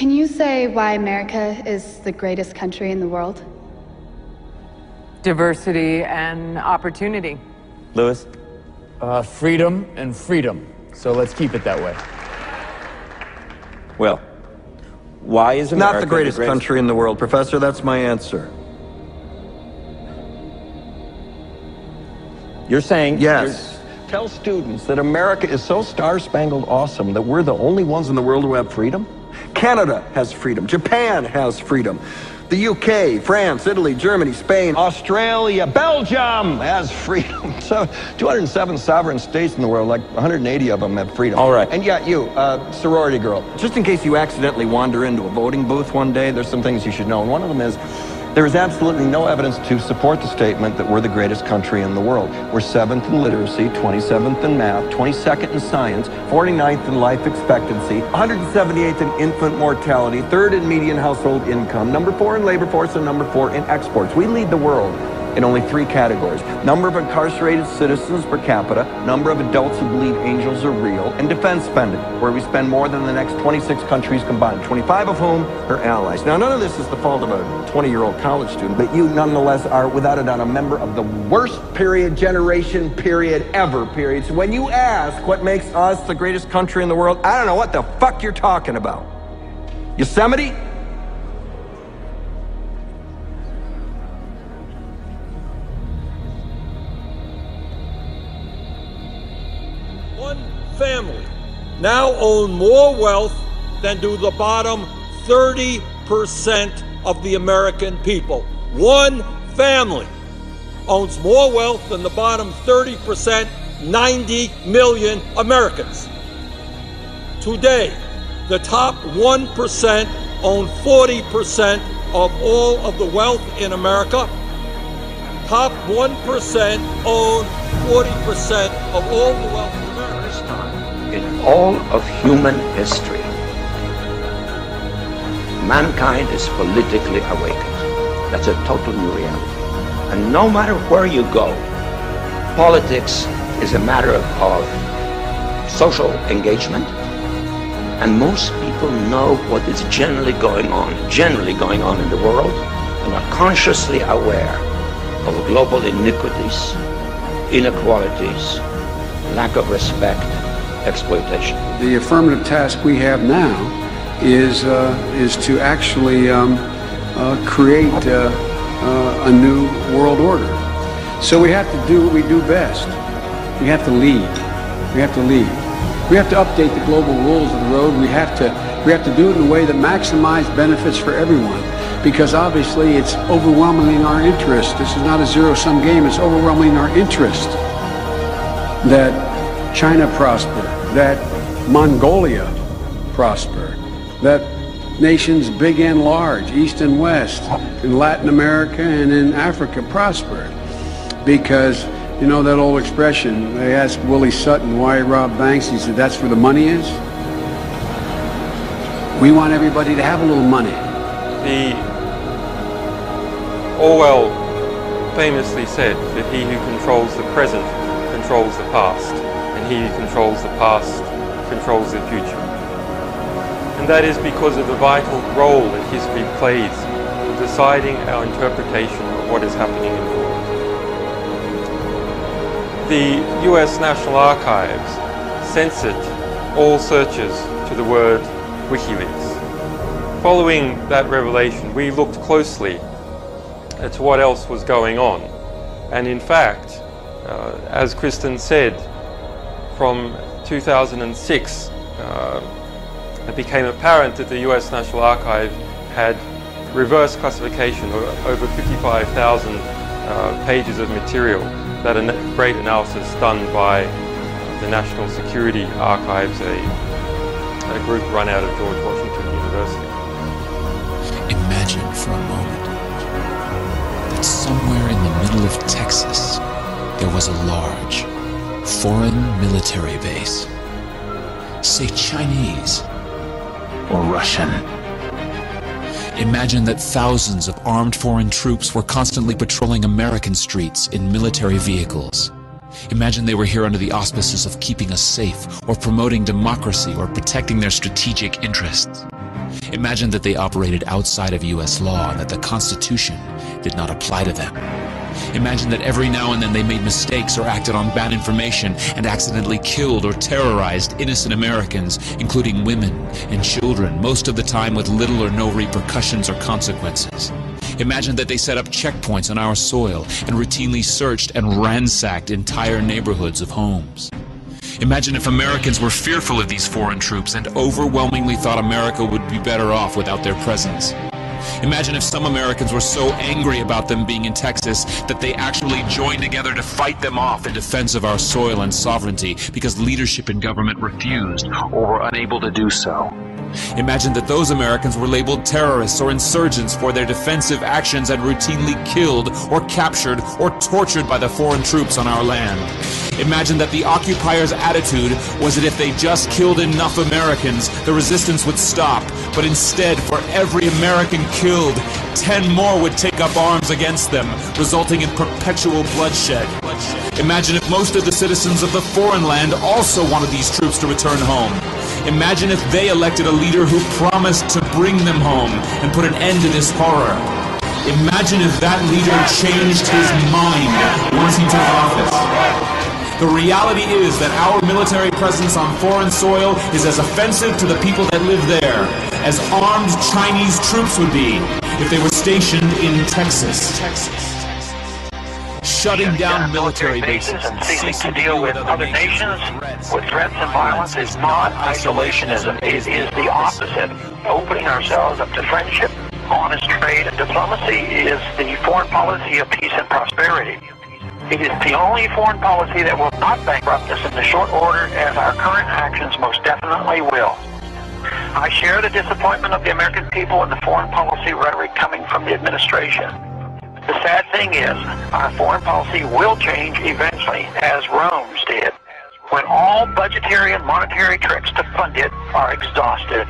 Can you say why America is the greatest country in the world? Diversity and opportunity. Lewis? Freedom and freedom. So let's keep it that way. Well, why is America not the greatest country in the world, Professor. That's my answer. You're saying... Yes. Tell students that America is so star-spangled awesome that we're the only ones in the world who have freedom? Canada has freedom. Japan has freedom. The UK, France, Italy, Germany, Spain, Australia, Belgium has freedom. So 207 sovereign states in the world, like 180 of them have freedom. All right. And yeah, you, sorority girl. Just in case you accidentally wander into a voting booth one day, there's some things you should know. And one of them is, there is absolutely no evidence to support the statement that we're the greatest country in the world. We're 7th in literacy, 27th in math, 22nd in science, 49th in life expectancy, 178th in infant mortality, 3rd in median household income, number 4 in labor force, and number 4 in exports. We lead the world in only 3 categories: number of incarcerated citizens per capita, number of adults who believe angels are real, and defense spending, where we spend more than the next 26 countries combined, 25 of whom are allies. Now, none of this is the fault of a 20-year-old college student, but you nonetheless are, without a doubt, a member of the worst generation ever. So when you ask what makes us the greatest country in the world, I don't know what the fuck you're talking about. Yosemite? Family now own more wealth than do the bottom 30% of the American people. One family owns more wealth than the bottom 30%, 90 million Americans. Today, the top 1% own 40% of all of the wealth in America. Top 1% own 40% of all the wealth in America. In all of human history, mankind is politically awakened. That's a total new reality. And no matter where you go, politics is a matter of social engagement. And most people know what is generally going on in the world, and are consciously aware of global iniquities, inequalities, lack of respect, exploitation. The affirmative task we have now is to actually create a new world order. So we have to do what we do best. We have to lead. We have to lead. We have to update the global rules of the road. We have to do it in a way that maximizes benefits for everyone, because obviously it's overwhelmingly in our interest. This is not a zero-sum game. It's overwhelmingly in our interest that China prosper, that Mongolia prosper, that nations big and large, East and West, in Latin America and in Africa prosper. Because, you know that old expression, they asked Willie Sutton why he robbed banks, he said, that's where the money is. We want everybody to have a little money. Orwell famously said that he who controls the present controls the past, and he who controls the past controls the future. And that is because of the vital role that history plays in deciding our interpretation of what is happening in the world. The US National Archives censored all searches to the word WikiLeaks. Following that revelation, we looked closely at what else was going on. And in fact, as Kristen said, from 2006, it became apparent that the US National Archive had reverse classification of over 55,000 pages of material, that a great analysis done by the National Security Archives, a group run out of George Washington University. Imagine for a moment that somewhere in the middle of Texas there was a large foreign military base, say Chinese or Russian. Imagine that thousands of armed foreign troops were constantly patrolling American streets in military vehicles. Imagine they were here under the auspices of keeping us safe, or promoting democracy, or protecting their strategic interests. Imagine that they operated outside of U.S. law and that the Constitution did not apply to them. Imagine that every now and then they made mistakes or acted on bad information and accidentally killed or terrorized innocent Americans, including women and children, most of the time with little or no repercussions or consequences. Imagine that they set up checkpoints on our soil and routinely searched and ransacked entire neighborhoods of homes. Imagine if Americans were fearful of these foreign troops and overwhelmingly thought America would be better off without their presence. Imagine if some Americans were so angry about them being in Texas that they actually joined together to fight them off in defense of our soil and sovereignty because leadership in government refused or were unable to do so. Imagine that those Americans were labeled terrorists or insurgents for their defensive actions and routinely killed or captured or tortured by the foreign troops on our land. Imagine that the occupiers' attitude was that if they just killed enough Americans, the resistance would stop, but instead, for every American killed, 10 more would take up arms against them, resulting in perpetual bloodshed. Imagine if most of the citizens of the foreign land also wanted these troops to return home. Imagine if they elected a leader who promised to bring them home and put an end to this horror. Imagine if that leader changed his mind once he took office. The reality is that our military presence on foreign soil is as offensive to the people that live there as armed Chinese troops would be if they were stationed in Texas. Shutting down military bases and ceasing to deal with other nations with threats and violence is not isolationism. It is the opposite. Opening ourselves up to friendship, honest trade, and diplomacy is the foreign policy of peace and prosperity. It is the only foreign policy that will not bankrupt us in the short order, as our current actions most definitely will. I share the disappointment of the American people in the foreign policy rhetoric coming from the administration. The sad thing is, our foreign policy will change eventually, as Rome's did, when all budgetary and monetary tricks to fund it are exhausted.